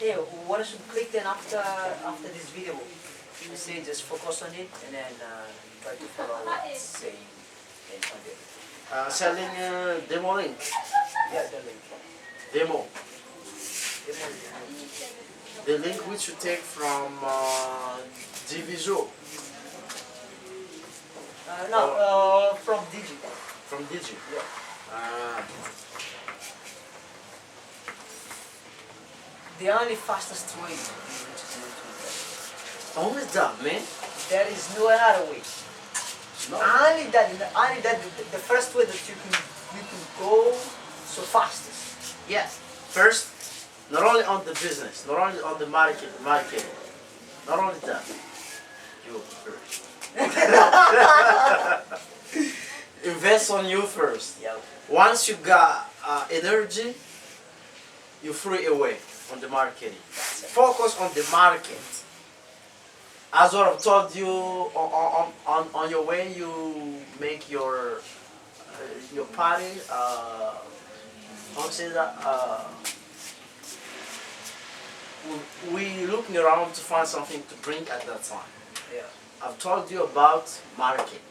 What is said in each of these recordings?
Okay, what should click then after this video? You say just focus on it and then try to follow what's saying on it. Selling demo link. Yeah, the link. Demo. Demo. The link which you take from Diviso. No, from Digi. From Digi. Yeah. The only fastest way to reach is Only that, man. there is no other way. No. Only that, the first way that you can go so fastest. Yes. First, not only on the business, not only on the market, not only that. You first. Invest on you first. Yeah. Once you got energy, you free away on the marketing. Focus on the market. As what I've told you on your way, you make your party. How to say that? We looking around to find something to drink at that time. Yeah. I've told you about market,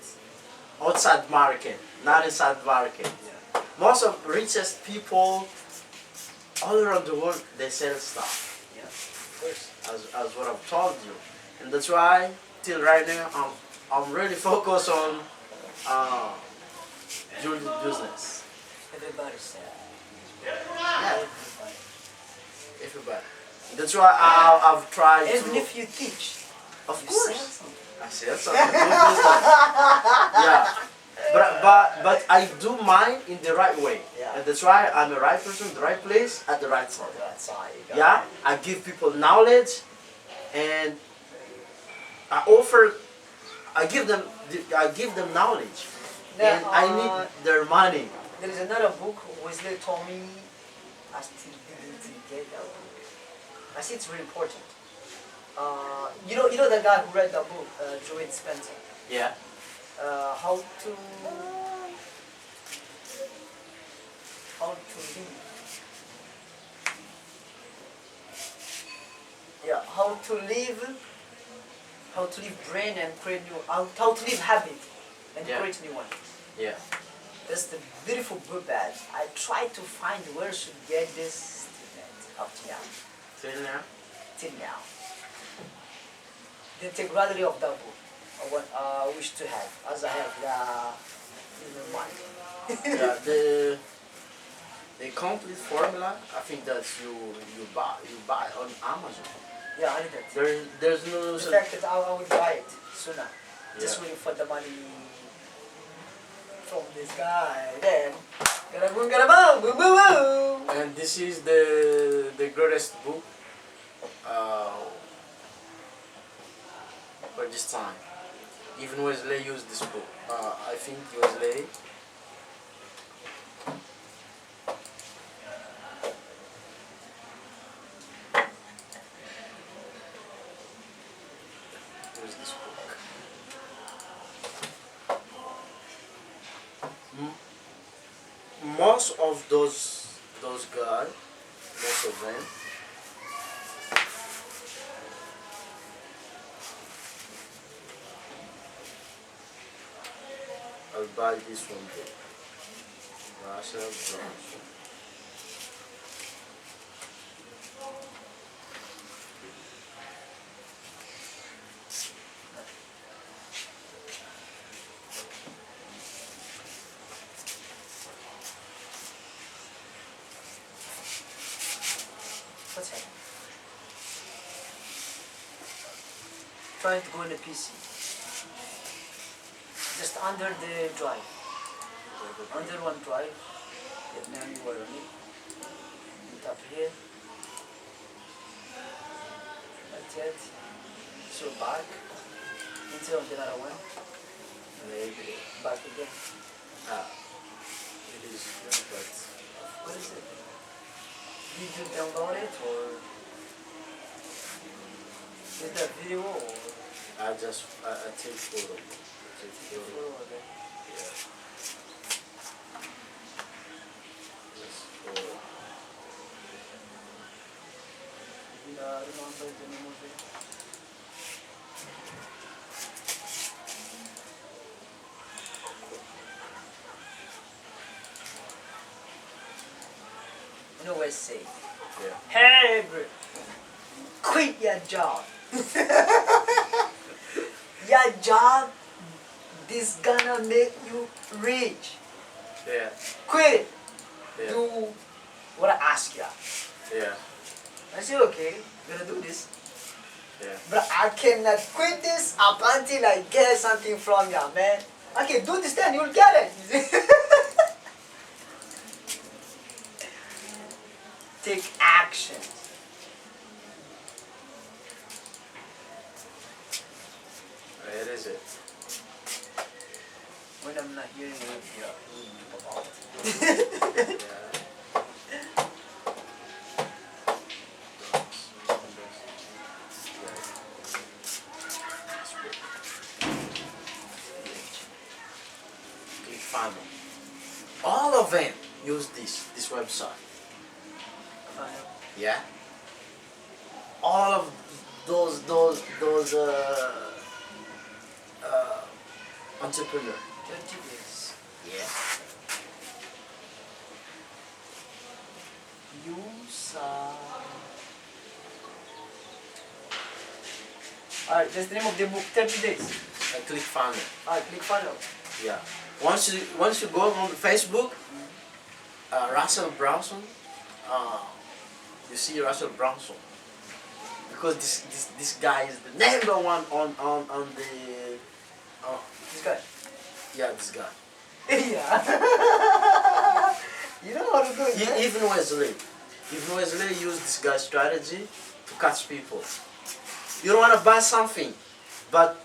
outside market, not inside market. Yeah. Most of the richest people all around the world, they sell stuff. Yeah. Of course. As what I've told you, and that's why till right now I'm really focused on doing the business. Everybody said. Yeah. Everybody. That's why I've tried to. Even if you teach. Of you course. sell something. I said something. Good business. Yeah. But I do mine in the right way. Yeah. And that's why I'm the right person, the right place, at the right time. That's how you got Yeah. it. I give people knowledge, and I give them knowledge, Now, and I need their money. There is another book Wesley told me I still didn't get that book. I see it's really important. You know the guy who read the book, Joe Spencer. Yeah. How to live. Yeah, how to live brain and create new. How to live habit and Yeah. create new one. Yeah. That's the beautiful book that I try to find where I should get this up to now. Till now. Till now. The integrality of that book I wish to have, as I have in my mind. Yeah. The complete formula, I think that you buy on Amazon. Yeah, I need that. There's no. In fact, that I will buy it sooner. Just Yeah. waiting for the money from this guy. Then, gotta boom, boom, boom, boom. And this is the greatest book for this time. Even Wesley used this book. I think Wesley. Use this book. Most of those guys, most of them, I'll buy this one too. Russell Johnson. What's happening? Trying to go in the PC. Just under the drive. Under one drive. Get menu word on it. Put up here. That's it. So back. Into the other one. Maybe. Back again. It is, but What is it? Did you download it or is that video or I take photo. Take photo. okay. Yeah. Just photo. remember the name of it. You know what I say? Yeah. Hey, bro, quit your job. Your job is gonna make you rich. Yeah. Quit it. Yeah. Do what I ask you. Yeah. I say, okay, I'm gonna do this. Yeah. But I cannot quit this up until I get something from you, man. Okay, do this then, you'll get it. Take action. It is it. When I'm not hearing it, you're about Yeah. Click Funnel. All of them use this website. Yeah. All of those entrepreneur. 30 days. Yeah. Use Alright, that's the name of the book, 30 days. Click Funnel. Alright, click funnel. Yeah. Once you go on Facebook, Russell Brunson, you see Russell Brunson, because this guy is the number one on the This guy. yeah, this guy. Yeah. You know how to do it, man. Even Wesley used this guy's strategy to catch people. You don't want to buy something, but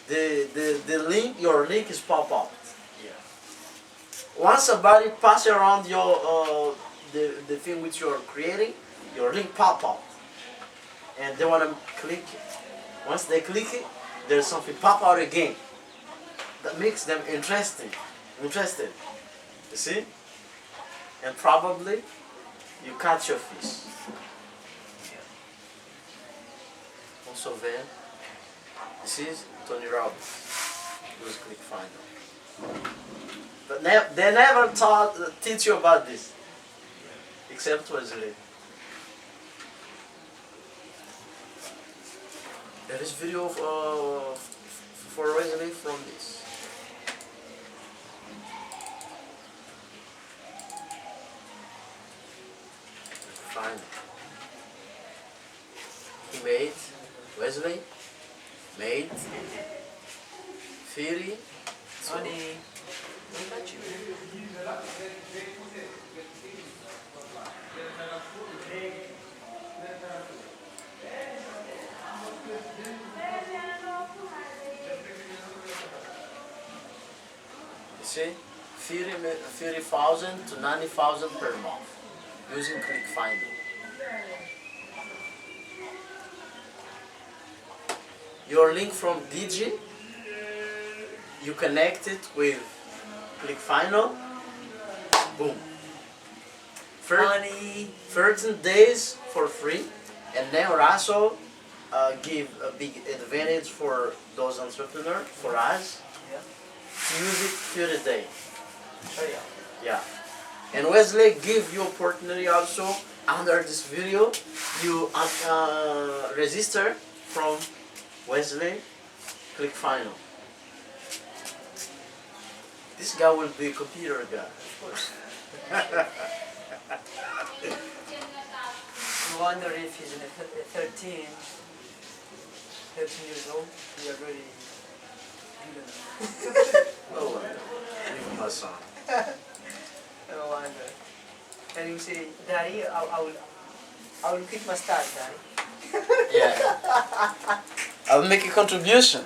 your link is pop up. Yeah. Once somebody pass around your the thing which you're creating, your link pop up, and they want to click it. Once they click it, there's something pop out again that makes them interested. You see? And probably you catch your fish. Also there, this is Tony Robbins. Use Click Finder. But they never teach you about this, except Wesley. There is video for Wesley from this. Find he made Wesley made Theory. Honey, look at you. You see, 30,000 to 90,000 per month using Click Finding. Your link from Digi, you connect it with ClickFunnels, boom. Honey. 13 days for free, and then Russell give a big advantage for those entrepreneurs, for us, Yeah. to use it 30 days. Show you. Yeah. And Wesley give you opportunity also under this video. You register from Wesley ClickFunnels. This guy will be a computer guy. Of course. You wonder if he's in 13 years old, he already good enough. No wonder. Even my son. No wonder. And you say, Daddy, I will quit my start, Daddy. Yeah. I'll make a contribution.